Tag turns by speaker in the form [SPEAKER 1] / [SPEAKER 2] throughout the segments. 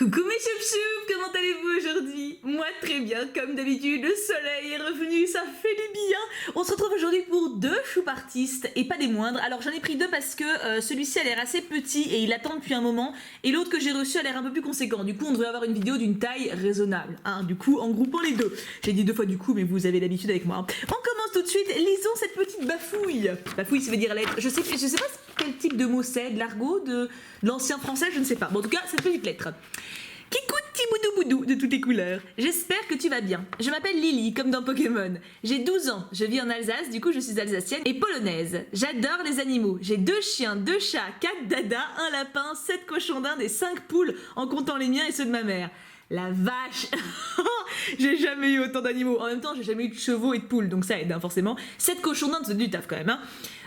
[SPEAKER 1] Coucou mes choup-choup, comment allez-vous aujourd'hui? Moi très bien, comme d'habitude, le soleil est revenu, ça fait du bien. On se retrouve aujourd'hui pour deux choup artistes et pas des moindres. Alors j'en ai pris deux parce que celui-ci a l'air assez petit et il attend depuis un moment, et l'autre que j'ai reçu a l'air un peu plus conséquent. Du coup on devrait avoir une vidéo d'une taille raisonnable, hein, du coup en groupant les deux. J'ai dit deux fois du coup, mais vous avez l'habitude avec moi. On commence tout de suite, lisons cette petite bafouille. Bafouille ça veut dire lettre, je sais pas quel type de mot c'est, de l'argot, de l'ancien français, je ne sais pas. Bon en tout cas cette petite lettre. Kikout boudou boudou de toutes les couleurs. J'espère que tu vas bien. Je m'appelle Lily, comme dans Pokémon. J'ai 12 ans, je vis en Alsace, du coup je suis alsacienne et polonaise. J'adore les animaux. J'ai 2 chiens, 2 chats, 4 dadas, 1 lapin, 7 cochons d'Inde et 5 poules en comptant les miens et ceux de ma mère. La vache. J'ai jamais eu autant d'animaux. En même temps, j'ai jamais eu de chevaux et de poules, donc ça aide, hein, forcément. 7 cochons d'Inde, c'est du taf quand même, hein.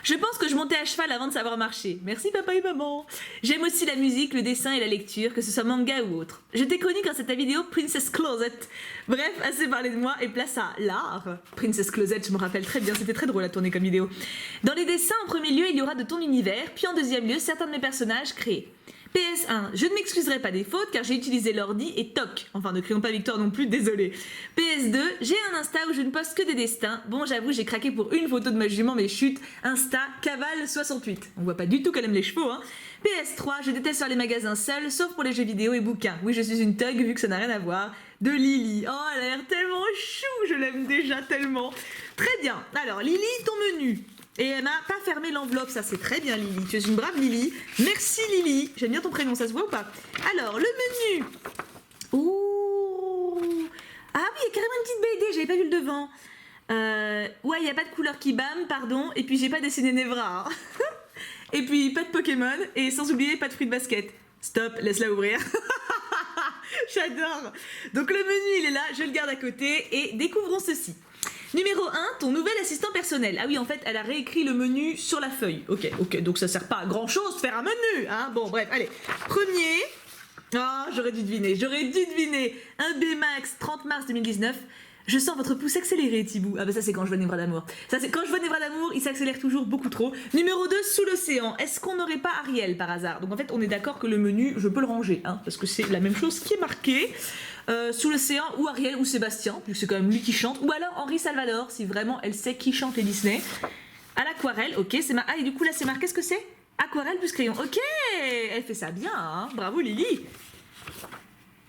[SPEAKER 1] Je pense que je montais à cheval avant de savoir marcher. Merci papa et maman. J'aime aussi la musique, le dessin et la lecture, que ce soit manga ou autre. Je t'ai connu grâce à ta vidéo Princess Closet. Bref, assez parlé de moi et place à l'art. Princess Closet, je me rappelle très bien, c'était très drôle à tourner comme vidéo. Dans les dessins, en premier lieu, il y aura de ton univers, puis en deuxième lieu, certains de mes personnages créés. PS1, je ne m'excuserai pas des fautes car j'ai utilisé l'ordi et toc. Enfin, ne crions pas victoire non plus, désolé. PS2, j'ai un Insta où je ne poste que des destins. Bon, j'avoue, j'ai craqué pour une photo de ma jument, mais chut, Insta, cavale68. On voit pas du tout qu'elle aime les chevaux, hein. PS3, je déteste faire les magasins seuls, sauf pour les jeux vidéo et bouquins. Oui, je suis une thug vu que ça n'a rien à voir. De Lily. Oh, elle a l'air tellement chou, je l'aime déjà tellement. Très bien. Alors, Lily, ton menu. Et elle n'a pas fermé l'enveloppe, ça c'est très bien Lily, tu es une brave Lily. Merci Lily, j'aime bien ton prénom, ça se voit ou pas? Alors, le menu. Ouh. Ah oui, il y a carrément une petite BD, j'avais pas vu le devant. Ouais, il n'y a pas de couleur qui bâme, pardon, et puis j'ai pas dessiné Nevra. Hein. Et puis pas de Pokémon, et sans oublier pas de fruits de basket. Stop, laisse-la ouvrir. J'adore. Donc le menu il est là, je le garde à côté, et découvrons ceci. Numéro 1, ton nouvel assistant personnel. Ah oui, en fait, elle a réécrit le menu sur la feuille. Ok, donc ça sert pas à grand chose de faire un menu, hein. Bon, bref, allez. Premier. Ah, j'aurais dû deviner. Un B-Max, 30 mars 2019. Je sens votre pouce accéléré, Thibou. Ah bah ça c'est quand je vois Nevra d'amour. Ça c'est quand je vois Nevra d'amour, il s'accélère toujours beaucoup trop. Numéro 2, sous l'océan. Est-ce qu'on n'aurait pas Ariel par hasard? Donc en fait, on est d'accord que le menu, je peux le ranger, hein, parce que c'est la même chose qui est marqué. Sous l'océan, ou Ariel, ou Sébastien, puisque c'est quand même lui qui chante. Ou alors Henri Salvador, si vraiment elle sait qui chante les Disney. À l'aquarelle, ok, c'est ah et du coup là c'est marqué, qu'est-ce que c'est? Aquarelle plus crayon, ok. Elle fait ça bien, hein. Bravo Lily.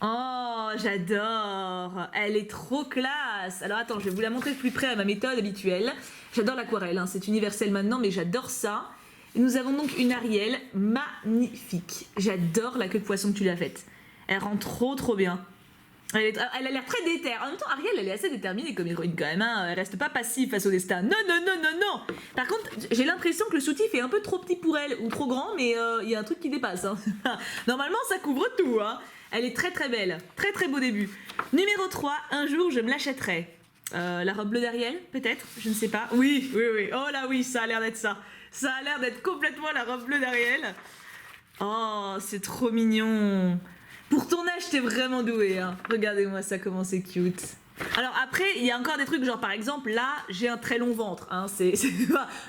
[SPEAKER 1] Oh, j'adore. Elle est trop classe. Alors attends, je vais vous la montrer de plus près à ma méthode habituelle. J'adore l'aquarelle, hein. C'est universel maintenant, mais j'adore ça. Et nous avons donc une Ariel magnifique. J'adore la queue de poisson que tu lui as faite. Elle rend trop bien. Elle a l'air très déter. En même temps, Ariel, elle est assez déterminée comme héroïne quand même, hein. Elle reste pas passive face au destin. Non. Par contre, j'ai l'impression que le soutif est un peu trop petit pour elle, ou trop grand, mais il y a un truc qui dépasse, hein. Normalement, ça couvre tout, hein. Elle est très belle. Très beau début. Numéro 3, un jour, je me l'achèterai. La robe bleue d'Ariel, peut-être? Je ne sais pas. Oui. Oh là oui, ça a l'air d'être ça. Ça a l'air d'être complètement la robe bleue d'Ariel. Oh, c'est trop mignon. Pour ton âge, t'es vraiment doué, hein. Regardez-moi ça, comment c'est cute. Alors après, il y a encore des trucs, genre par exemple, là, j'ai un très long ventre, hein.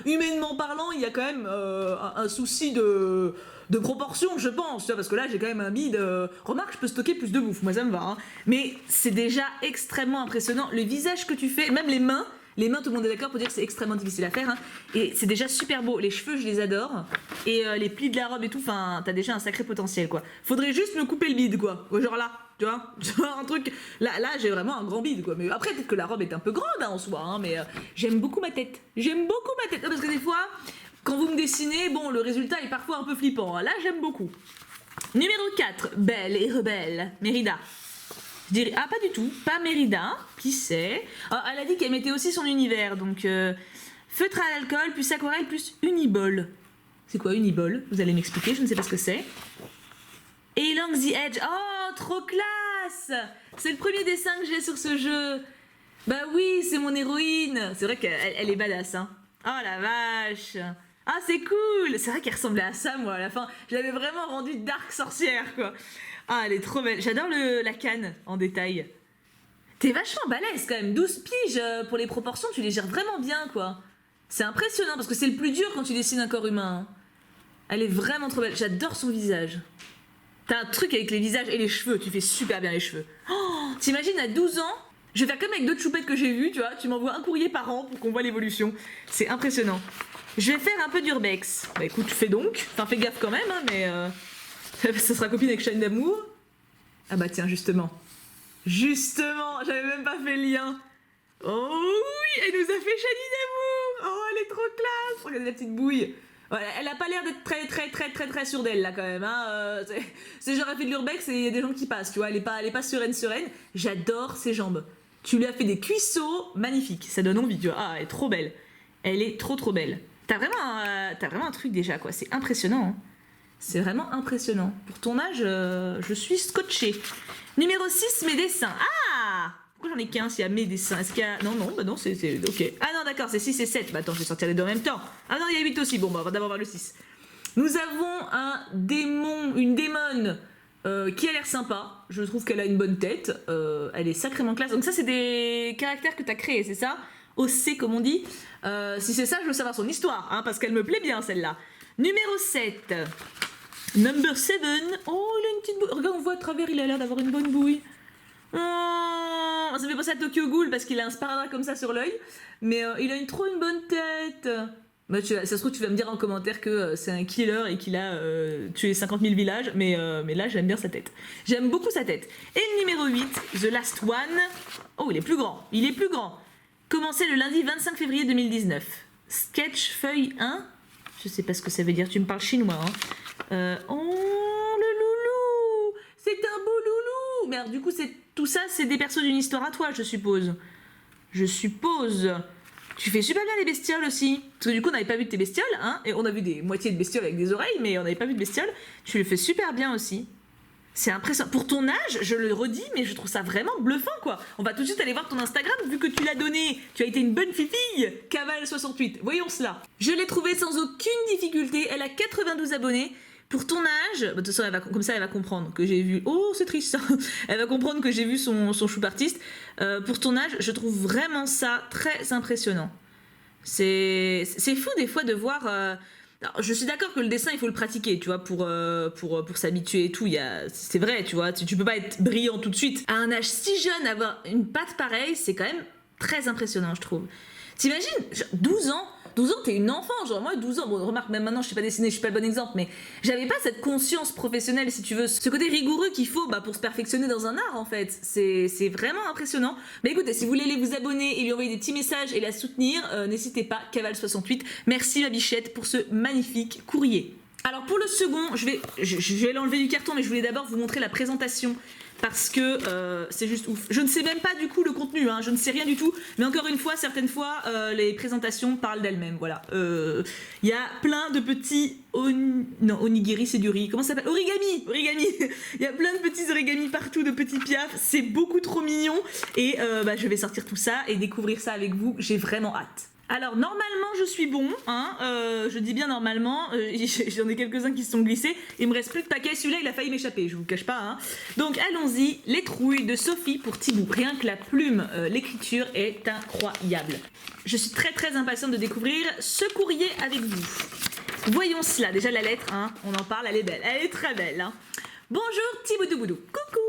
[SPEAKER 1] Humainement parlant, il y a quand même un souci de proportion, je pense, tu vois, parce que là, j'ai quand même un bide. Remarque, je peux stocker plus de bouffe, moi ça me va, hein. Mais c'est déjà extrêmement impressionnant. Le visage que tu fais, même les mains, tout le monde est d'accord pour dire que c'est extrêmement difficile à faire, hein. Et c'est déjà super beau. Les cheveux, je les adore. Et les plis de la robe et tout, enfin, t'as déjà un sacré potentiel, quoi. Faudrait juste me couper le bide, quoi. Genre là, tu vois. Genre un truc. Là, j'ai vraiment un grand bide, quoi. Mais après, peut-être que la robe est un peu grande, hein, en soi, hein. Mais j'aime beaucoup ma tête. Parce que des fois, quand vous me dessinez, bon, le résultat est parfois un peu flippant, hein. Là, j'aime beaucoup. Numéro 4, belle et rebelle. Mérida. Je dirais, ah pas du tout, pas Mérida, qui sait. Elle a dit qu'elle mettait aussi son univers, donc feutre à l'alcool, plus aquarelle, plus uniball. C'est quoi uniball? Vous allez m'expliquer, je ne sais pas ce que c'est. Et Along the Edge, oh trop classe. C'est le premier dessin que j'ai sur ce jeu. Bah oui, c'est mon héroïne. C'est vrai qu'elle est badass, hein. Oh la vache. Ah c'est cool. C'est vrai qu'elle ressemblait à ça, moi, à la fin. Je l'avais vraiment rendue dark sorcière, quoi. Ah, elle est trop belle. J'adore la canne en détail. T'es vachement balèze quand même. 12 piges pour les proportions, tu les gères vraiment bien, quoi. C'est impressionnant parce que c'est le plus dur quand tu dessines un corps humain, hein. Elle est vraiment trop belle. J'adore son visage. T'as un truc avec les visages et les cheveux, tu fais super bien les cheveux. Oh, t'imagines à 12 ans, je vais faire comme avec d'autres choupettes que j'ai vues, tu vois, tu m'envoies un courrier par an pour qu'on voit l'évolution. C'est impressionnant. Je vais faire un peu d'urbex. Bah écoute, fais donc. Enfin, fais gaffe quand même, hein, mais ça sera copine avec Chaîne d'amour. Ah bah tiens, justement. Justement, j'avais même pas fait le lien. Oh oui, elle nous a fait Chaîne d'amour. Oh, elle est trop classe. Regardez la petite bouille. Ouais, elle a pas l'air d'être très sûre d'elle là quand même. Hein. C'est genre elle fait de l'urbex et il y a des gens qui passent, tu vois. Elle est pas sereine. J'adore ses jambes. Tu lui as fait des cuisseaux magnifiques. Ça donne envie, tu vois. Ah, elle est trop belle. Elle est trop belle. T'as vraiment un truc déjà quoi. C'est impressionnant. Hein. C'est vraiment impressionnant. Pour ton âge, je suis scotchée. Numéro 6, mes dessins. Ah! Pourquoi j'en ai qu'un s'il y a mes dessins? Est-ce qu'il y a... Non, bah non, c'est... Ok. Ah non, d'accord, c'est 6 et 7. Bah attends, je vais sortir les deux en même temps. Ah non, il y a 8 aussi. Bon, bah on va d'abord voir le 6. Nous avons une démone qui a l'air sympa. Je trouve qu'elle a une bonne tête. Elle est sacrément classe. Donc ça, c'est des caractères que t'as créés, c'est ça? OC, comme on dit. Si c'est ça, je veux savoir son histoire, hein, parce qu'elle me plaît bien, celle-là. Numéro 7. Number 7. Oh, il a une petite bouille. Regarde, on voit à travers, il a l'air d'avoir une bonne bouille. Oh, ça me fait penser à Tokyo Ghoul parce qu'il a un sparadrap comme ça sur l'œil. Mais il a trop une bonne tête. Bah, ça se trouve, tu vas me dire en commentaire que c'est un killer et qu'il a tué 50 000 villages. Mais là, j'aime bien sa tête. J'aime beaucoup sa tête. Et le numéro 8, The Last One. Oh, il est plus grand. Il est plus grand. Commencé le lundi 25 février 2019. Sketch feuille 1. Je sais pas ce que ça veut dire. Tu me parles chinois. Hein. Oh, le loulou. C'est un beau loulou. Merde, du coup, tout ça, c'est des persos d'une histoire à toi, je suppose. Je suppose. Tu fais super bien les bestioles aussi. Parce que du coup, on n'avait pas vu de tes bestioles, hein. Et on a vu des moitiés de bestioles avec des oreilles, mais on n'avait pas vu de bestioles. Tu le fais super bien aussi. C'est impressionnant. Pour ton âge, je le redis, mais je trouve ça vraiment bluffant, quoi. On va tout de suite aller voir ton Instagram, vu que tu l'as donné. Tu as été une bonne fifille. Caval68. Voyons cela. Je l'ai trouvée sans aucune difficulté. Elle a 92 abonnés. Pour ton âge, de toute façon, comme ça, elle va comprendre que j'ai vu... Oh, c'est triste, ça. Elle va comprendre que j'ai vu son choup artiste. Pour ton âge, je trouve vraiment ça très impressionnant. C'est fou, des fois, de voir... Alors, je suis d'accord que le dessin, il faut le pratiquer, tu vois, pour s'habituer et tout. C'est vrai, tu vois, tu peux pas être brillant tout de suite. À un âge si jeune, avoir une patte pareille, c'est quand même très impressionnant, je trouve. T'imagines, 12 ans, t'es une enfant, genre moi 12 ans, bon remarque même maintenant je sais pas dessiner, je suis pas le bon exemple, mais j'avais pas cette conscience professionnelle si tu veux, ce côté rigoureux qu'il faut pour se perfectionner dans un art en fait, c'est vraiment impressionnant. Mais écoutez, si vous voulez aller vous abonner et lui envoyer des petits messages et la soutenir, n'hésitez pas, Caval68, merci ma bichette pour ce magnifique courrier. Alors pour le second, je vais l'enlever du carton, mais je voulais d'abord vous montrer la présentation. Parce que c'est juste ouf. Je ne sais même pas du coup le contenu, hein, je ne sais rien du tout. Mais encore une fois, certaines fois, les présentations parlent d'elles-mêmes. Voilà. Il y a plein de petits... Non, onigiri, c'est du riz. Comment ça s'appelle? Origami. Il y a plein de petits origamis partout, de petits piafs. C'est beaucoup trop mignon. Et je vais sortir tout ça et découvrir ça avec vous. J'ai vraiment hâte. Alors normalement je suis bon, hein, je dis bien normalement, j'en ai quelques-uns qui se sont glissés, il me reste plus de paquets, celui-là il a failli m'échapper, je vous cache pas. Hein. Donc allons-y, les trouilles de Sophie pour Thibaut, rien que la plume, l'écriture est incroyable. Je suis très impatiente de découvrir ce courrier avec vous. Voyons cela, déjà la lettre, hein, on en parle, elle est belle, elle est très belle. Hein. Bonjour Thibaudouboudou, coucou.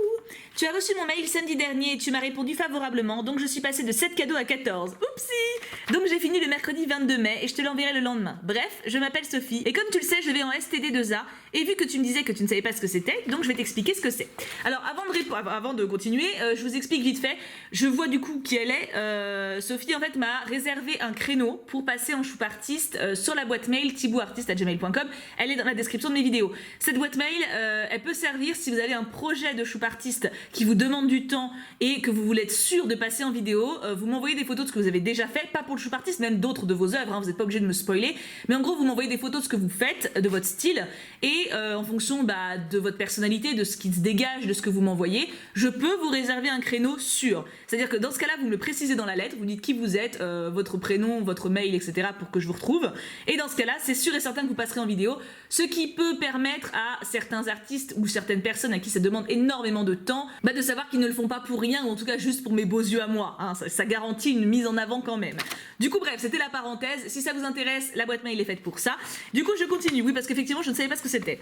[SPEAKER 1] Tu as reçu mon mail samedi dernier et tu m'as répondu favorablement, donc je suis passée de 7 cadeaux à 14. Oupsie! Donc j'ai fini le mercredi 22 mai et je te l'enverrai le lendemain. Bref, je m'appelle Sophie et comme tu le sais, je vais en STD2A et vu que tu me disais que tu ne savais pas ce que c'était, donc je vais t'expliquer ce que c'est. Alors avant de continuer, je vous explique vite fait. Je vois du coup qui elle est. Sophie en fait m'a réservé un créneau pour passer en choup artiste sur la boîte mail thibouartiste@gmail.com. Elle est dans la description de mes vidéos. Cette boîte mail, elle peut servir si vous avez un projet de choup artiste qui vous demande du temps et que vous voulez être sûr de passer en vidéo. Vous m'envoyez des photos de ce que vous avez déjà fait, pas pour le choup artiste, même d'autres de vos œuvres, hein, vous n'êtes pas obligé de me spoiler, mais en gros vous m'envoyez des photos de ce que vous faites, de votre style, et en fonction de votre personnalité, de ce qui se dégage, de ce que vous m'envoyez, je peux vous réserver un créneau sûr. C'est-à-dire que dans ce cas-là, vous me le précisez dans la lettre, vous dites qui vous êtes, votre prénom, votre mail, etc. pour que je vous retrouve, et dans ce cas-là, c'est sûr et certain que vous passerez en vidéo, ce qui peut permettre à certains artistes ou certaines personnes à qui ça demande énormément de temps Bah de savoir qu'ils ne le font pas pour rien, ou en tout cas juste pour mes beaux yeux à moi, hein, ça garantit une mise en avant quand même. Du coup bref, c'était la parenthèse, si ça vous intéresse, la boîte mail est faite pour ça. Du coup je continue, oui parce qu'effectivement je ne savais pas ce que c'était.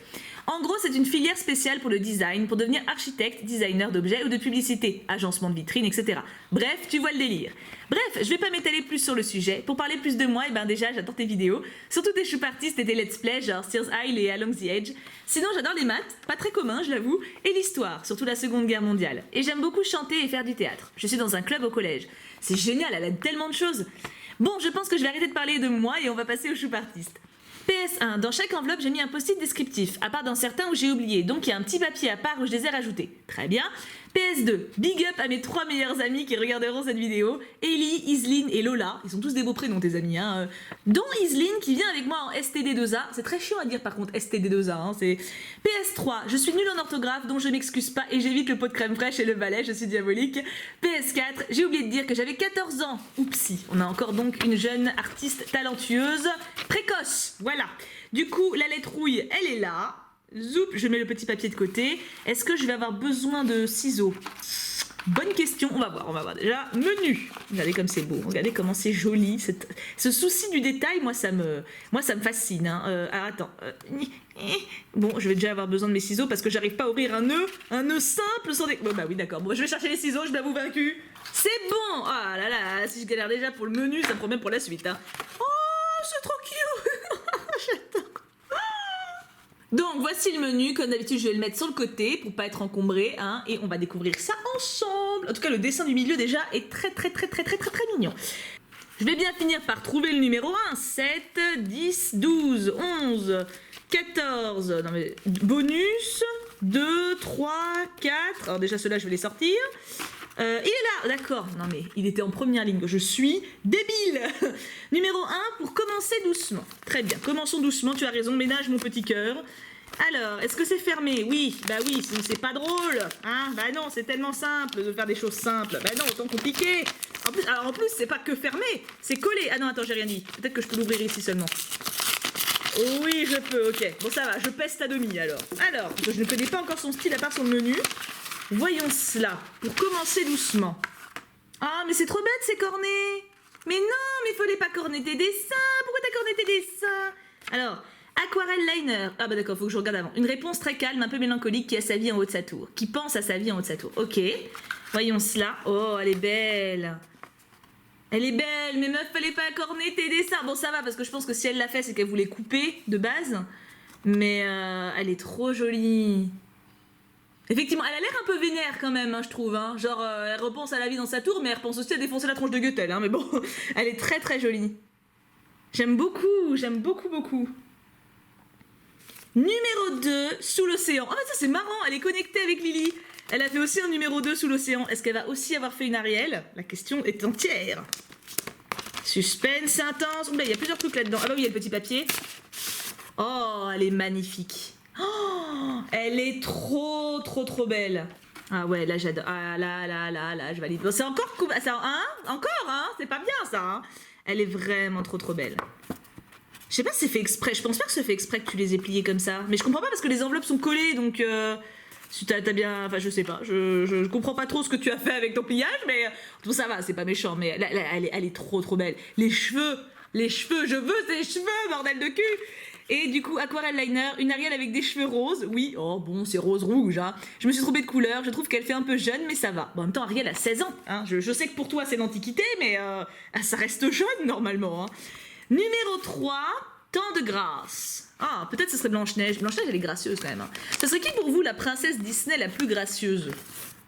[SPEAKER 1] En gros c'est une filière spéciale pour le design, pour devenir architecte, designer d'objets ou de publicité, agencement de vitrines, etc. Bref, tu vois le délire. Bref, je vais pas m'étaler plus sur le sujet. Pour parler plus de moi, et ben déjà j'adore tes vidéos, surtout tes choup artistes et tes let's play genre Sears Isle et Along the Edge. Sinon j'adore les maths, pas très commun je l'avoue, et l'histoire, surtout la Seconde Guerre mondiale. Et j'aime beaucoup chanter et faire du théâtre. Je suis dans un club au collège. C'est génial, elle a tellement de choses. Bon, je pense que je vais arrêter de parler de moi et on va passer aux choup artistes. PS1, dans chaque enveloppe j'ai mis un post-it descriptif, à part dans certains où j'ai oublié, donc il y a un petit papier à part où je les ai rajoutés. Très bien. PS2, big up à mes 3 meilleurs amis qui regarderont cette vidéo, Ellie, Isline et Lola, ils sont tous des beaux prénoms tes amis, hein, dont Isline qui vient avec moi en STD2A, c'est très chiant à dire par contre STD2A, hein, c'est... PS3, je suis nulle en orthographe donc je m'excuse pas et j'évite le pot de crème fraîche et le balai, je suis diabolique. PS4, j'ai oublié de dire que j'avais 14 ans, oupsie, on a encore donc une jeune artiste talentueuse, précoce, voilà. Du coup, la lettre rouille, elle est là. Zoup, je mets le petit papier de côté. Est-ce que je vais avoir besoin de ciseaux? Bonne question, on va voir déjà. Menu, regardez comme c'est beau, regardez comment c'est joli. Ce souci du détail, moi ça me fascine. Hein. Attends, bon, je vais déjà avoir besoin de mes ciseaux parce que j'arrive pas à ouvrir un nœud simple sans des... Bon, bah oui, d'accord, bon, je vais chercher les ciseaux, je l'avoue vaincu. C'est bon. Ah là là, si je galère déjà pour le menu, ça me promet pour la suite. Hein. Oh, c'est trop cute. J'adore. Donc voici le menu, comme d'habitude je vais le mettre sur le côté pour pas être encombré, hein, et on va découvrir ça ensemble. En tout cas le dessin du milieu déjà est très mignon. Je vais bien finir par trouver le numéro 1, 7, 10, 12, 11, 14, non mais bonus, 2, 3, 4, alors déjà ceux-là je vais les sortir. Il est là, d'accord, non mais il était en première ligne, je suis débile. Numéro 1, pour commencer doucement. Très bien, commençons doucement, tu as raison, ménage mon petit cœur. Alors, est-ce que c'est fermé? Oui, bah oui, sinon c'est pas drôle. Hein, bah non, c'est tellement simple de faire des choses simples. Bah non, autant compliqué. En plus, c'est pas que fermé, c'est collé. Ah non, attends, j'ai rien dit. Peut-être que je peux l'ouvrir ici seulement. Oui, je peux, ok. Bon, ça va, je pèse ta demi alors. Alors, je ne connais pas encore son style à part son menu. Voyons cela, pour commencer doucement. Ah, mais c'est trop bête ces cornets. Mais non, mais il fallait pas corner tes dessins. Pourquoi t'as corné tes dessins? Alors, aquarelle liner. Ah bah d'accord, faut que je regarde avant. Une réponse très calme, un peu mélancolique, qui a sa vie en haut de sa tour. Qui pense à sa vie en haut de sa tour. Ok, voyons cela. Oh, elle est belle. Elle est belle, mais meuf, fallait pas corner tes dessins. Bon, ça va, parce que je pense que si elle l'a fait, c'est qu'elle voulait couper de base. Mais elle est trop jolie. Effectivement, elle a l'air un peu vénère quand même, hein, je trouve. Hein. Genre, elle repense à la vie dans sa tour, mais elle repense aussi à défoncer la tronche de Goethel. Hein, mais bon, elle est très jolie. J'aime beaucoup. Numéro 2, sous l'océan. Ah, bah ça c'est marrant, elle est connectée avec Lily. Elle a fait aussi un numéro 2 sous l'océan. Est-ce qu'elle va aussi avoir fait une Ariel? La question est entière. Suspense intense. Oula, il y a plusieurs trucs là-dedans. Ah bah oui, il y a le petit papier. Oh, elle est magnifique. Oh, elle est trop belle. Ah ouais, là j'adore. Ah là, je valide. Bon, c'est encore ça, hein? Encore, hein? C'est pas bien ça, hein? Elle est vraiment trop belle. Je sais pas si c'est fait exprès. Je pense pas que c'est fait exprès que tu les aies pliées comme ça. Mais je comprends pas parce que les enveloppes sont collées, donc si t'as bien... Enfin, je sais pas. Je comprends pas trop ce que tu as fait avec ton pliage, mais bon, ça va, c'est pas méchant. Mais elle est trop belle. Les cheveux, je veux ces cheveux, bordel de cul. Et du coup, aquarelle liner, une Ariel avec des cheveux roses. Oui, oh bon, c'est rose-rouge. Hein. Je me suis trompée de couleur. Je trouve qu'elle fait un peu jeune, mais ça va. Bon, en même temps, Ariel a 16 ans. Hein. Je sais que pour toi, c'est l'antiquité, mais ça reste jeune, normalement. Hein. Numéro 3, temps de grâce. Ah, peut-être ce serait Blanche-Neige. Blanche-Neige, elle est gracieuse quand même. Hein. Ça serait qui pour vous la princesse Disney la plus gracieuse?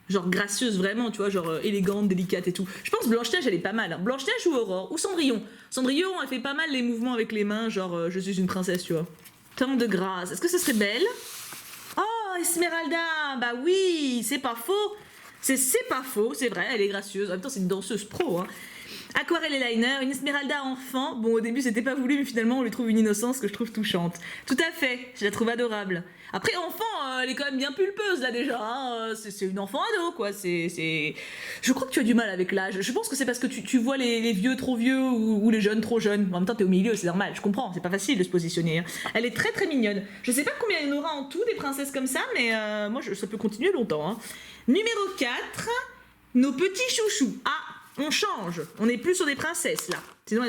[SPEAKER 1] Genre gracieuse vraiment, tu vois, genre élégante, délicate et tout. Je pense Blanche-Neige, elle est pas mal. Hein. Blanche-Neige ou Aurore? Ou Cendrillon? Cendrillon, elle fait pas mal les mouvements avec les mains, genre je suis une princesse, tu vois. Temps de grâce. Est-ce que ce serait Belle? Oh, Esmeralda! Bah oui, c'est pas faux. C'est pas faux, c'est vrai, elle est gracieuse. En même temps, c'est une danseuse pro. Hein. Aquarelle et liner, une Esmeralda enfant. Bon, au début, c'était pas voulu, mais finalement, on lui trouve une innocence que je trouve touchante. Tout à fait, je la trouve adorable. Après, enfant, elle est quand même bien pulpeuse, là, déjà. Hein. C'est une enfant ado, quoi. Je crois que tu as du mal avec l'âge. Je pense que c'est parce que tu vois les vieux trop vieux ou les jeunes trop jeunes. En même temps, t'es au milieu, c'est normal. Je comprends, c'est pas facile de se positionner. Hein. Elle est très, très mignonne. Je sais pas combien il y en aura en tout, des princesses comme ça, mais moi, ça peut continuer longtemps. Hein. Numéro 4, nos petits chouchous. Ah, on change. On n'est plus sur des princesses, là. Sinon,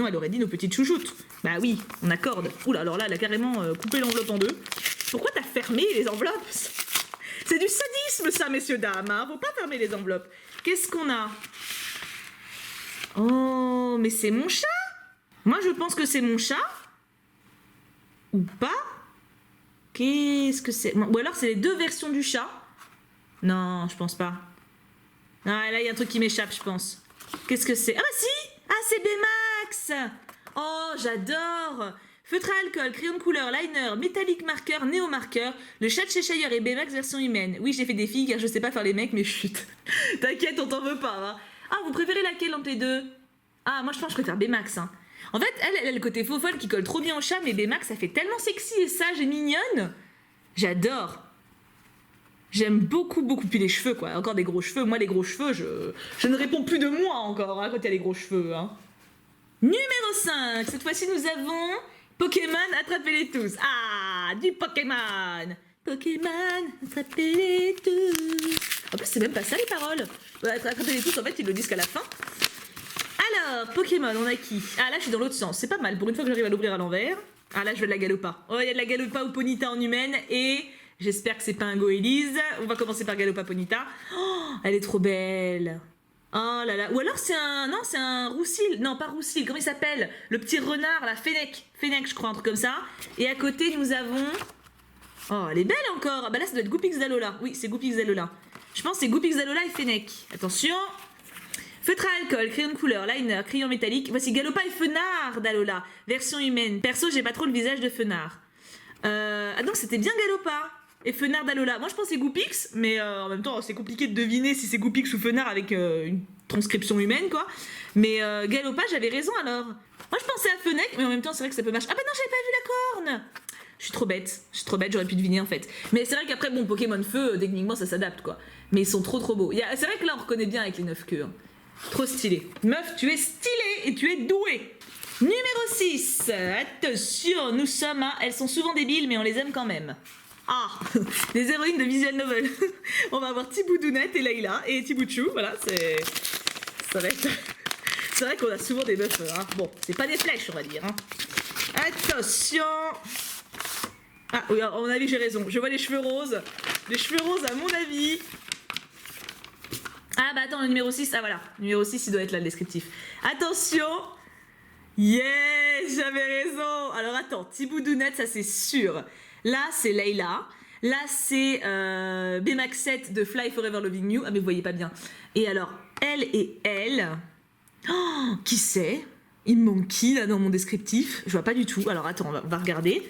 [SPEAKER 1] elle aurait dit nos petites chouchoutes. Bah oui, on accorde. Oula, alors là, elle a carrément coupé l'enveloppe en deux. Pourquoi t'as fermé les enveloppes? C'est du sadisme, ça, messieurs, dames. Hein. Faut pas fermer les enveloppes. Qu'est-ce qu'on a? Oh, mais c'est mon chat. Moi, je pense que c'est mon chat. Ou pas? Qu'est-ce que c'est? Ou alors, c'est les deux versions du chat. Non, je pense pas. Ah, là, il y a un truc qui m'échappe, je pense. Qu'est-ce que c'est? Ah bah si! Ah, c'est Baymax! Oh, j'adore! Feutre à alcool, crayon de couleur, liner, métallique marqueur, néo-marqueur, le chat de Cheshire et Baymax version humaine. Oui, j'ai fait des filles car je sais pas faire les mecs, mais chut. T'inquiète, on t'en veut pas. Hein. Ah, vous préférez laquelle entre les deux? Ah, moi je pense que je préfère Baymax. Hein. En fait, elle a le côté faux folle qui colle trop bien au chat, mais Baymax, ça fait tellement sexy et sage et mignonne. J'adore. J'aime beaucoup, beaucoup. Puis les cheveux, quoi. Encore des gros cheveux. Moi, les gros cheveux, je ne réponds plus de moi encore hein, quand il y a les gros cheveux. Hein. Numéro 5. Cette fois-ci, nous avons Pokémon, attrapez-les tous. Ah, du Pokémon. Pokémon, attrapez-les tous. En plus, c'est même pas ça les paroles. Attrapez-les tous, en fait, ils le disent qu'à la fin. Alors, Pokémon, on a qui? Ah, là, je suis dans l'autre sens. C'est pas mal. Pour une fois que j'arrive à l'ouvrir à l'envers. Ah, là, je veux de la Galopa. Oh, il y a de la Galopa ou Ponyta en humaine et... J'espère que c'est pas un Goélise. On va commencer par Galopa Ponyta. Oh, elle est trop belle. Oh là là. Ou alors c'est un... Non, c'est un Roussil. Non, pas Roussil. Comment il s'appelle? Le petit renard, là. Fennec. Fennec, je crois, un truc comme ça. Et à côté, nous avons... Oh, elle est belle encore. Ah bah là, ça doit être Goopix Alola. Oui, c'est Goopix Alola. Je pense que c'est Goopix Alola et Fennec. Attention. Feutre à alcool, crayon de couleur, liner, crayon métallique. Voici Galopa et Fenard d'Alola. Version humaine. Perso, j'ai pas trop le visage de Fenard. Ah donc, c'était bien Galopa. Et Fenard d'Alola. Moi je pense que c'est Goopix, mais en même temps c'est compliqué de deviner si c'est Goopix ou Fenard avec une transcription humaine quoi. Mais Galopa, j'avais raison alors. Moi je pensais à Fennec, mais en même temps c'est vrai que ça peut marcher. Ah bah non, j'avais pas vu la corne. Je suis trop bête, j'aurais pu deviner en fait. Mais c'est vrai qu'après bon, Pokémon Feu, techniquement ça s'adapte quoi. Mais ils sont trop beaux. C'est vrai que là on reconnaît bien avec les 9 queues. Hein. Trop stylé. Meuf, tu es stylée et tu es douée. Numéro 6. Attention, nous sommes à... Elles sont souvent débiles mais on les aime quand même. Ah, les héroïnes de visual novel. On va avoir Thiboudounette et Layla et Thibouchou, voilà, ça va être... C'est vrai qu'on a souvent des meufs, hein. Bon, c'est pas des flèches, on va dire. Hein. Attention. Ah oui, à mon avis, j'ai raison. Je vois les cheveux roses. Les cheveux roses, à mon avis. Ah bah attends, le numéro 6, ah voilà. Le numéro 6, il doit être là, le descriptif. Attention. Yes, j'avais raison. Alors attends, Thiboudounette, ça c'est sûr. Là, c'est Layla. Là, c'est Baymax 7 de Fly Forever Loving You. Ah, mais vous voyez pas bien. Et alors, elle et elle... Oh, qui c'est? Il me manque qui, là, dans mon descriptif? Je vois pas du tout. Alors, attends, on va regarder.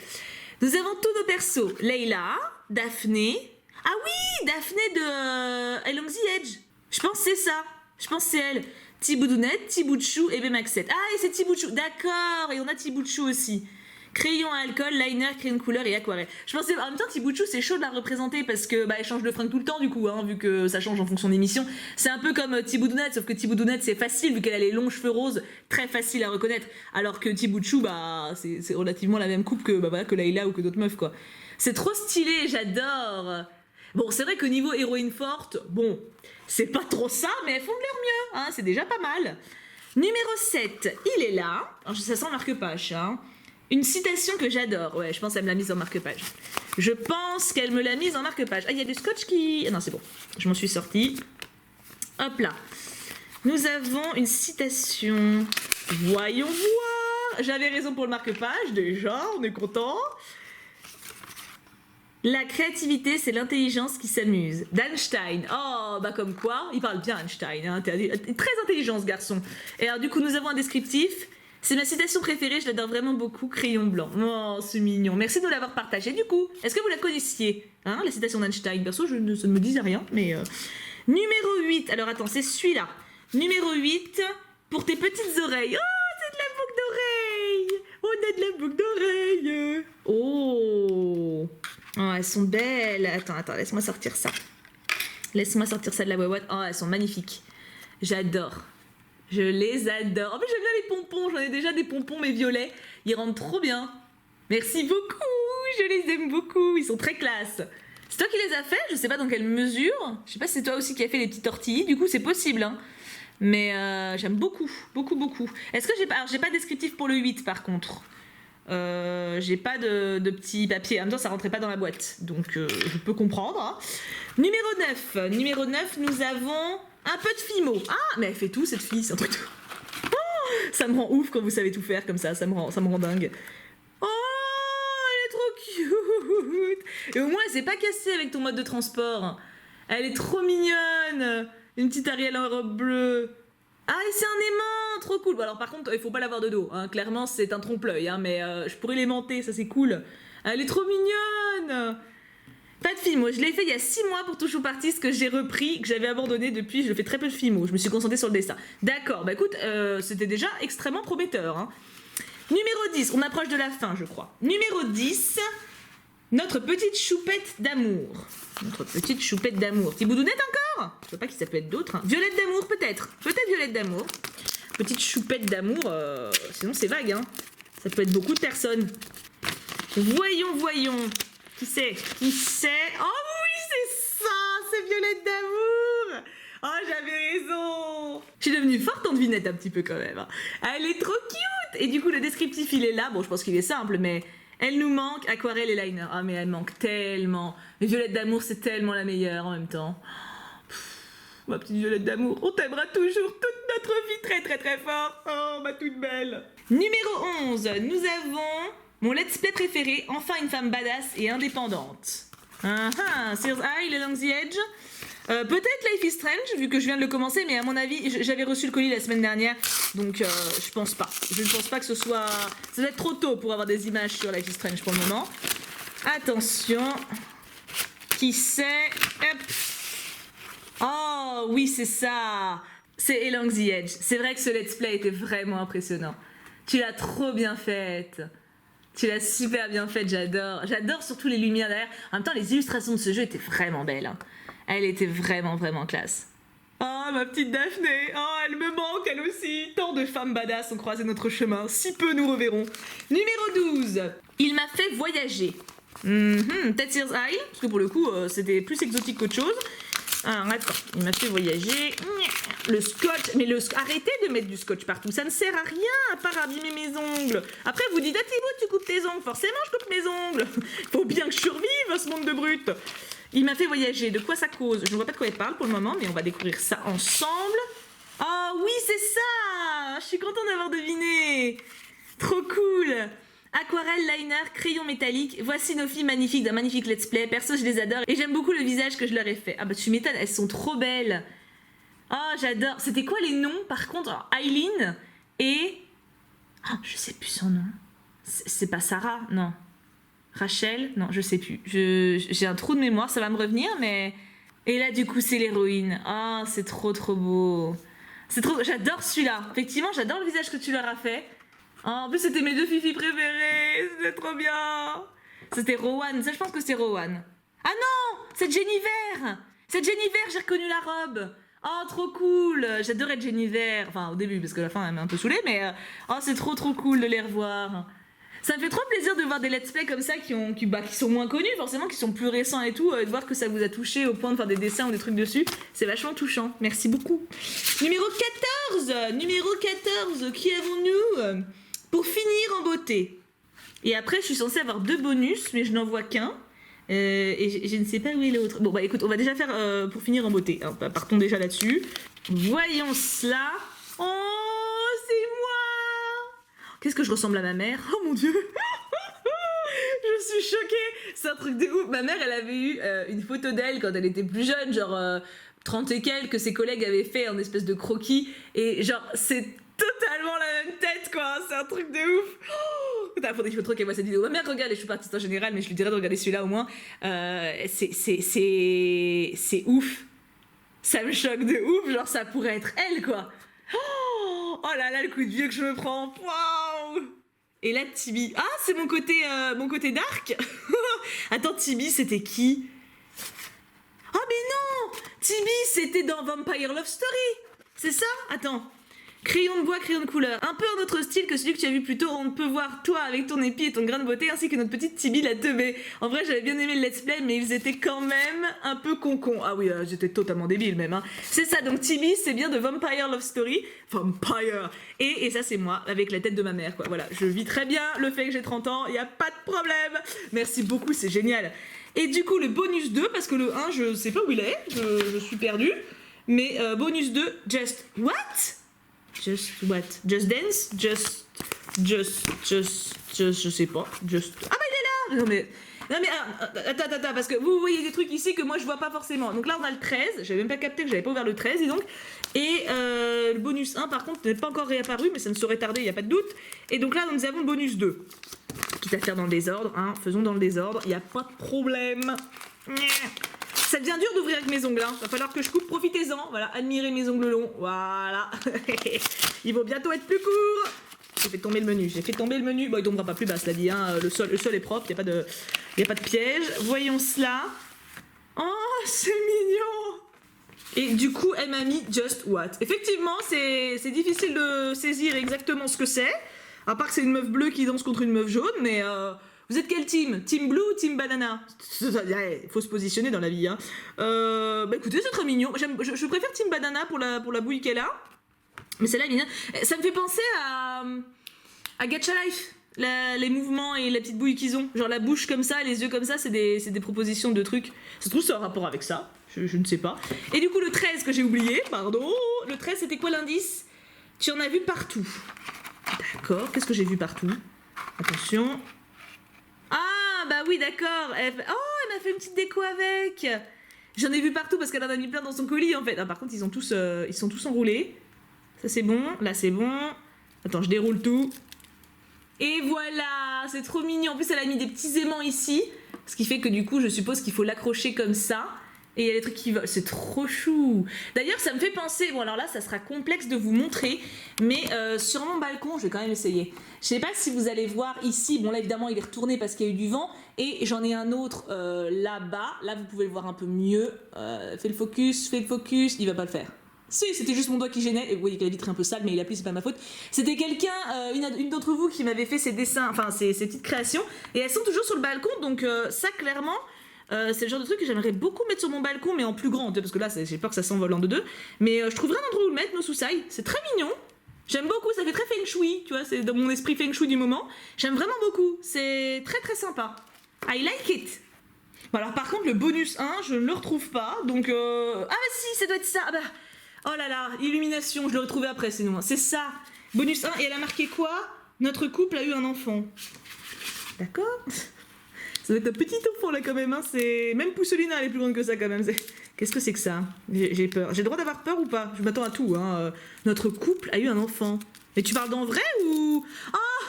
[SPEAKER 1] Nous avons tous nos persos. Layla, Daphné... Ah oui, Daphné de Along the Edge. Je pense que c'est ça. Je pense que c'est elle. Thiboudounette, Thibouchou et Baymax 7. Ah, et c'est Thibouchou. D'accord. Et on a Thibouchou aussi. Crayon à alcool, liner, crayon de couleur et aquarelle. Je pensais, en même temps, Thibouchou, c'est chaud de la représenter parce que bah, elle change de fringue tout le temps, du coup, hein, vu que ça change en fonction des missions. C'est un peu comme Thiboudounette, sauf que Thiboudounette, c'est facile, vu qu'elle a les longs cheveux roses, très facile à reconnaître. Alors que Thibouchou, bah, c'est relativement la même coupe que, bah, voilà, que Layla ou que d'autres meufs, quoi. C'est trop stylé, j'adore. Bon, c'est vrai que niveau héroïne forte, bon, c'est pas trop ça, mais elles font de leur mieux, hein, c'est déjà pas mal. Numéro 7, il est là. Alors, ça sent marque-page, hein. Une citation que j'adore. Ouais, je pense qu'elle me l'a mise en marque-page. Je pense qu'elle me l'a mise en marque-page. Ah, il y a du scotch qui... Ah non, c'est bon. Je m'en suis sortie. Hop là. Nous avons une citation. Voyons voir. J'avais raison pour le marque-page. Déjà, on est content. La créativité, c'est l'intelligence qui s'amuse. D'Einstein. Oh, bah comme quoi. Il parle bien, Einstein. Hein. Très intelligent, ce garçon. Et alors, du coup, nous avons un descriptif. C'est ma citation préférée, je l'adore vraiment beaucoup, crayon blanc. Oh, c'est mignon. Merci de l'avoir partagé du coup. Est-ce que vous la connaissiez, hein, la citation d'Einstein? Perso, ça ne me disait rien, mais... Numéro 8, alors attends, c'est celui-là. Numéro 8, pour tes petites oreilles. Oh, c'est de la boucle d'oreille. On a de la boucle d'oreille. Oh. Oh, elles sont belles. Attends, laisse-moi sortir ça. Laisse-moi sortir ça de la boîte. Oh, elles sont magnifiques. J'adore. Je les adore. En plus, j'aime bien les pompons. J'en ai déjà des pompons, mais violets. Ils rentrent trop bien. Merci beaucoup. Je les aime beaucoup. Ils sont très classe. C'est toi qui les as fait? Je sais pas dans quelle mesure. Je sais pas si c'est toi aussi qui as fait les petites tortillas. Du coup, c'est possible. Hein. Mais j'aime beaucoup. Beaucoup. Est-ce que j'ai pas... Alors, j'ai pas de descriptif pour le 8, par contre. J'ai pas de petits papiers. En même temps, ça rentrait pas dans la boîte. Donc, je peux comprendre. Hein. Numéro 9, nous avons un peu de Fimo. Ah, mais elle fait tout, cette fille. C'est un truc de... Oh, ça me rend ouf quand vous savez tout faire comme ça. Ça me rend dingue. Oh, elle est trop cute. Et au moins, elle s'est pas cassée avec ton mode de transport. Elle est trop mignonne. Une petite Ariel en robe bleue. Ah, et c'est un aimant, trop cool. Bon, alors par contre, il faut pas l'avoir de dos. Hein. Clairement, c'est un trompe-l'œil. Hein, mais je pourrais l'aimanter, ça c'est cool. Elle est trop mignonne. Pas de Fimo, je l'ai fait il y a 6 mois pour Touche ou Partie, ce que j'ai repris, que j'avais abandonné depuis, je fais très peu de Fimo, je me suis concentrée sur le dessin. D'accord, bah écoute, c'était déjà extrêmement prometteur. Hein. Numéro 10, on approche de la fin, je crois. Numéro 10, notre petite choupette d'amour. Petit Boudounette encore? Je sais pas qui ça peut être d'autre. Hein. Violette d'amour peut-être. Peut-être Violette d'amour. Petite choupette d'amour, sinon c'est vague. Hein. Ça peut être beaucoup de personnes. Voyons. Qui c'est? Oh oui, c'est ça! C'est Violette d'amour! Oh, j'avais raison! Je suis devenue forte en devinette un petit peu quand même. Elle est trop cute! Et du coup, le descriptif, il est là. Bon, je pense qu'il est simple, mais elle nous manque, aquarelle et liner. Ah, mais elle manque tellement. Mais Violette d'amour, c'est tellement la meilleure en même temps. Ma petite Violette d'amour, on t'aimera toujours toute notre vie très fort. Oh, ma toute belle. Numéro 11, nous avons... Mon let's play préféré, enfin une femme badass et indépendante. Sears Isle, Along the Edge. Peut-être Life is Strange, vu que je viens de le commencer, mais à mon avis, j'avais reçu le colis la semaine dernière, donc je pense pas. Je ne pense pas que ce soit... Ça doit être trop tôt pour avoir des images sur Life is Strange pour le moment. Attention. Qui c'est? Oh, oui, c'est ça. C'est Along the Edge. C'est vrai que ce let's play était vraiment impressionnant. Tu l'as trop bien faite. Tu l'as super bien faite, j'adore. J'adore surtout les lumières derrière. En même temps, les illustrations de ce jeu étaient vraiment belles. Hein. Elle était vraiment classe. Oh, ma petite Daphné. Oh, elle me manque, elle aussi. Tant de femmes badass ont croisé notre chemin. Si peu nous reverrons. Numéro 12. Il m'a fait voyager. Peut-être Sears Isle, parce que pour le coup, c'était plus exotique qu'autre chose. Alors, attends, il m'a fait voyager. Le scotch, mais arrêtez de mettre du scotch partout, ça ne sert à rien à part abîmer mes ongles. Après, vous dites, ah Thibaut, tu coupes tes ongles. Forcément, je coupe mes ongles. Faut bien que je survive à ce monde de brutes. Il m'a fait voyager. De quoi ça cause? Je ne vois pas de quoi il parle pour le moment, mais on va découvrir ça ensemble. Oh oui, c'est ça. Je suis contente d'avoir deviné. Trop cool. Aquarelle, liner, crayon métallique, voici nos filles magnifiques d'un magnifique let's play. Perso, je les adore et j'aime beaucoup le visage que je leur ai fait. Ah bah tu m'étonnes, elles sont trop belles. Oh, j'adore. C'était quoi les noms par contre? Alors, Aileen et... Oh, je sais plus son nom. C'est pas Sarah, non. Rachel, non, je sais plus. J'ai un trou de mémoire, ça va me revenir, mais... Et là, du coup, c'est l'héroïne. Oh, c'est trop beau. J'adore celui-là. Effectivement, j'adore le visage que tu leur as fait. Oh, en plus, c'était mes 2 filles préférées. C'était trop bien. C'était Rowan. Ça, je pense que c'est Rowan. Ah non, c'est Jennifer. C'est Jennifer, j'ai reconnu la robe. Oh, trop cool. J'adorais Jennifer. Enfin, au début, parce que la fin, elle m'a un peu saoulée, mais... Oh, c'est trop cool de les revoir. Ça me fait trop plaisir de voir des let's play comme ça qui sont moins connus, forcément, qui sont plus récents et tout, et de voir que ça vous a touché au point de faire des dessins ou des trucs dessus. C'est vachement touchant. Merci beaucoup. Numéro 14, qui avons-nous pour finir en beauté? Et après, je suis censée avoir 2 bonus, mais je n'en vois qu'un. Et je ne sais pas où est l'autre. Bon, bah écoute, on va déjà faire pour finir en beauté. Hein, partons déjà là-dessus. Voyons cela. Oh, c'est moi! Qu'est-ce que je ressemble à ma mère? Oh mon Dieu! Je suis choquée! C'est un truc de ouf. Ma mère, elle avait eu une photo d'elle quand elle était plus jeune, genre 30 et quelques, que ses collègues avaient fait en espèce de croquis. Et genre, c'est totalement la même tête, quoi. C'est un truc de ouf. Oh, faudrait qu'il faut trop qu'elle voit cette vidéo. Ma mère regarde les choux artistes en général, mais je lui dirais de regarder celui-là au moins. C'est ouf. Ça me choque de ouf. Genre, ça pourrait être elle, quoi. Oh là là, le coup de vieux que je me prends. Waouh. Et là, Tibi. Ah, c'est mon côté dark. Attends, Tibi, c'était qui? Oh mais non, Tibi, c'était dans Vampire Love Story. C'est ça? Attends. Crayon de bois, crayon de couleur. Un peu en autre style que celui que tu as vu plus tôt, on peut voir toi avec ton épi et ton grain de beauté, ainsi que notre petite Tibi la teubée. En vrai, j'avais bien aimé le let's play, mais ils étaient quand même un peu concons. Ah oui, j'étais totalement débile même. Hein. C'est ça, donc Tibi, c'est bien de Vampire Love Story. Vampire. Et ça, c'est moi, avec la tête de ma mère, quoi. Voilà, je vis très bien le fait que j'ai 30 ans, il n'y a pas de problème. Merci beaucoup, c'est génial. Et du coup, le bonus 2, parce que le 1, je sais pas où il est, je suis perdue. Mais bonus 2, just what? Just what? Just dance? Just, je sais pas. Just. Ah bah il est là! Non mais attends, parce que vous voyez des trucs ici que moi je vois pas forcément. Donc là on a le 13, j'avais même pas capté que j'avais pas ouvert le 13, dis donc. Et le bonus 1 par contre n'est pas encore réapparu, mais ça ne saurait tarder, il n'y a pas de doute. Et donc là nous avons le bonus 2. Quitte à faire dans le désordre, hein, faisons dans le désordre, il n'y a pas de problème. Ça devient dur d'ouvrir avec mes ongles, hein. Va falloir que je coupe, profitez-en. Voilà, admirez mes ongles longs. Voilà. Il va bientôt être plus court. J'ai fait tomber le menu. Bon, il tombera pas plus bas, cela dit. Hein. Le sol est propre, il n'y a pas de piège. Voyons cela. Oh, c'est mignon. Et du coup, elle m'a mis Just What. Effectivement, c'est difficile de saisir exactement ce que c'est. À part que c'est une meuf bleue qui danse contre une meuf jaune, mais... Vous êtes quel team? Team Blue ou Team Banana? Il faut se positionner dans la vie. Hein. Bah écoutez, c'est très mignon. Je préfère Team Banana pour la bouille qu'elle a. Mais celle-là, elle est mignonne. Ça me fait penser à Gacha Life. Les mouvements et la petite bouille qu'ils ont. Genre la bouche comme ça, les yeux comme ça, c'est des propositions de trucs. Ça se trouve, c'est un rapport avec ça. Je ne sais pas. Et du coup, le 13 que j'ai oublié, pardon. Le 13, c'était quoi l'indice? Tu en as vu partout. D'accord. Qu'est-ce que j'ai vu partout? Attention. Ah, bah oui, d'accord. Elle m'a fait une petite déco avec. J'en ai vu partout parce qu'elle en a mis plein dans son colis, en fait. Ah, par contre, ils sont tous enroulés. Ça, c'est bon. Là, c'est bon. Attends, je déroule tout. Et voilà, c'est trop mignon. En plus, elle a mis des petits aimants ici. Ce qui fait que, du coup, je suppose qu'il faut l'accrocher comme ça. Et il y a des trucs qui volent. C'est trop chou. D'ailleurs, ça me fait penser... Bon, alors là, ça sera complexe de vous montrer. Mais sur mon balcon, je vais quand même essayer. Je sais pas si vous allez voir ici. Bon, là, évidemment, il est retourné parce qu'il y a eu du vent. Et j'en ai un autre là-bas. Là, vous pouvez le voir un peu mieux. Fais le focus. Il va pas le faire. Si, c'était juste mon doigt qui gênait. Et vous voyez que la vitre est un peu sale, mais il a plu, c'est pas ma faute. C'était quelqu'un, une d'entre vous qui m'avait fait ces dessins, enfin, ces petites créations. Et elles sont toujours sur le balcon. Donc ça, clairement... c'est le genre de truc que j'aimerais beaucoup mettre sur mon balcon, mais en plus grand, parce que là j'ai peur que ça s'envole en deux. Mais je trouverai un endroit où le mettre, nos soussailles. C'est très mignon. J'aime beaucoup, ça fait très feng shui, tu vois, c'est dans mon esprit feng shui du moment. J'aime vraiment beaucoup, c'est très très sympa. I like it. Bon, alors par contre, le bonus 1, je ne le retrouve pas, donc... Ah bah si, ça doit être ça. Ah bah... Oh là là, illumination, je l'ai retrouvé après, sinon. C'est ça. Bonus 1, et elle a marqué quoi? Notre couple a eu un enfant. D'accord. Ça doit être un petit enfant là quand même, hein. C'est... Même Pousselina elle est plus grande que ça quand même. Qu'est-ce que c'est que ça? J'ai peur. J'ai le droit d'avoir peur ou pas? Je m'attends à tout, hein. Notre couple a eu un enfant. Mais tu parles d'en vrai ou... Ah,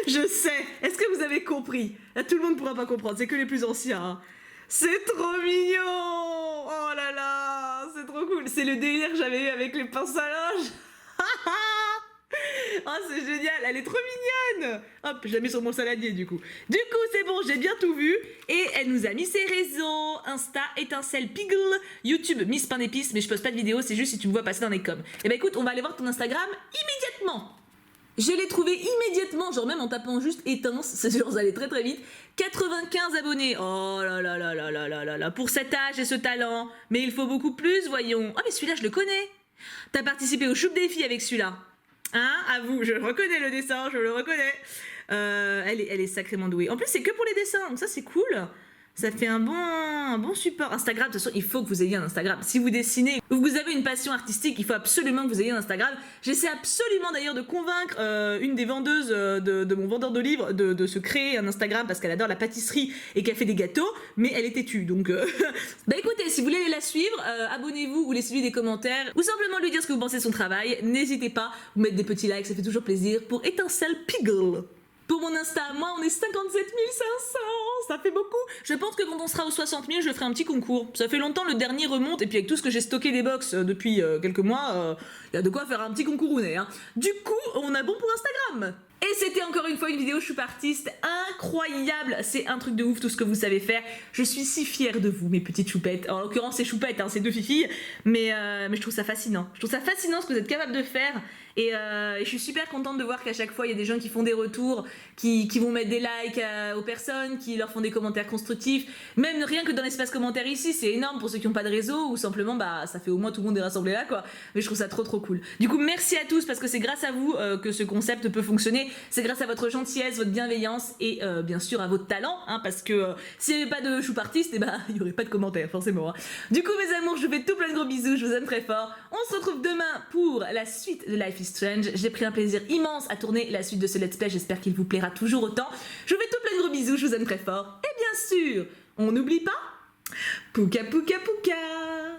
[SPEAKER 1] je sais. Est-ce que vous avez compris? Là tout le monde ne pourra pas comprendre, c'est que les plus anciens. Hein. C'est trop mignon. Oh là là, c'est trop cool. C'est le délire que j'avais eu avec les pinces à linge. Oh, c'est génial, elle est trop mignonne. Hop, je la mets sur mon saladier du coup. Du coup, c'est bon, j'ai bien tout vu. Et elle nous a mis ses réseaux. Insta, étincelle, piggle. YouTube, Miss Pain d'épices. Mais je poste pas de vidéo, c'est juste si tu me vois passer dans les coms. Et bah écoute, on va aller voir ton Instagram immédiatement. Je l'ai trouvé immédiatement, genre même en tapant juste étince. C'est sûr, ça allait très très vite. 95 abonnés. Oh là là là là là là là là. Pour cet âge et ce talent. Mais il faut beaucoup plus, voyons. Oh mais celui-là, je le connais. T'as participé au Choupe Défi avec celui-là. Hein, à vous, je reconnais le dessin, je le reconnais. Elle est sacrément douée. En plus, c'est que pour les dessins, donc ça c'est cool. Ça fait un bon support. Instagram, de toute façon, il faut que vous ayez un Instagram. Si vous dessinez ou que vous avez une passion artistique, il faut absolument que vous ayez un Instagram. J'essaie absolument d'ailleurs de convaincre une des vendeuses de mon vendeur de livres de se créer un Instagram parce qu'elle adore la pâtisserie et qu'elle fait des gâteaux, mais elle est têtue. Donc, bah écoutez, si vous voulez la suivre, abonnez-vous ou laissez-lui des commentaires ou simplement lui dire ce que vous pensez de son travail. N'hésitez pas, vous mettre des petits likes, ça fait toujours plaisir. Pour Étincelle Piggle. Pour mon Insta, moi, on est 57 500. ça fait beaucoup. Je pense que quand on sera aux 60 000, je ferai un petit concours. Ça fait longtemps, le dernier remonte, et puis avec tout ce que j'ai stocké des box depuis quelques mois, il y a de quoi faire un petit concours hein. Du coup, on a bon pour Instagram. Et c'était encore une fois une vidéo Choup Artiste incroyable, c'est un truc de ouf tout ce que vous savez faire. Je suis si fière de vous mes petites choupettes, en l'occurrence c'est choupettes, hein, c'est deux filles, mais je trouve ça fascinant. Je trouve ça fascinant ce que vous êtes capable de faire et je suis super contente de voir qu'à chaque fois il y a des gens qui font des retours, qui vont mettre des likes aux personnes, qui leur font des commentaires constructifs, même rien que dans l'espace commentaire ici, c'est énorme pour ceux qui n'ont pas de réseau ou simplement bah ça fait au moins tout le monde est rassemblé là quoi, mais je trouve ça trop cool. Du coup merci à tous parce que c'est grâce à vous que ce concept peut fonctionner. C'est grâce à votre gentillesse, votre bienveillance et bien sûr à votre talent, hein, parce que s'il n'y avait pas de Choup Artiste, eh ben, il n'y aurait pas de commentaires, forcément. Hein. Du coup, mes amours, je vous fais tout plein de gros bisous, je vous aime très fort. On se retrouve demain pour la suite de Life is Strange. J'ai pris un plaisir immense à tourner la suite de ce let's play, j'espère qu'il vous plaira toujours autant. Je vous fais tout plein de gros bisous, je vous aime très fort. Et bien sûr, on n'oublie pas, pouka pouka pouka.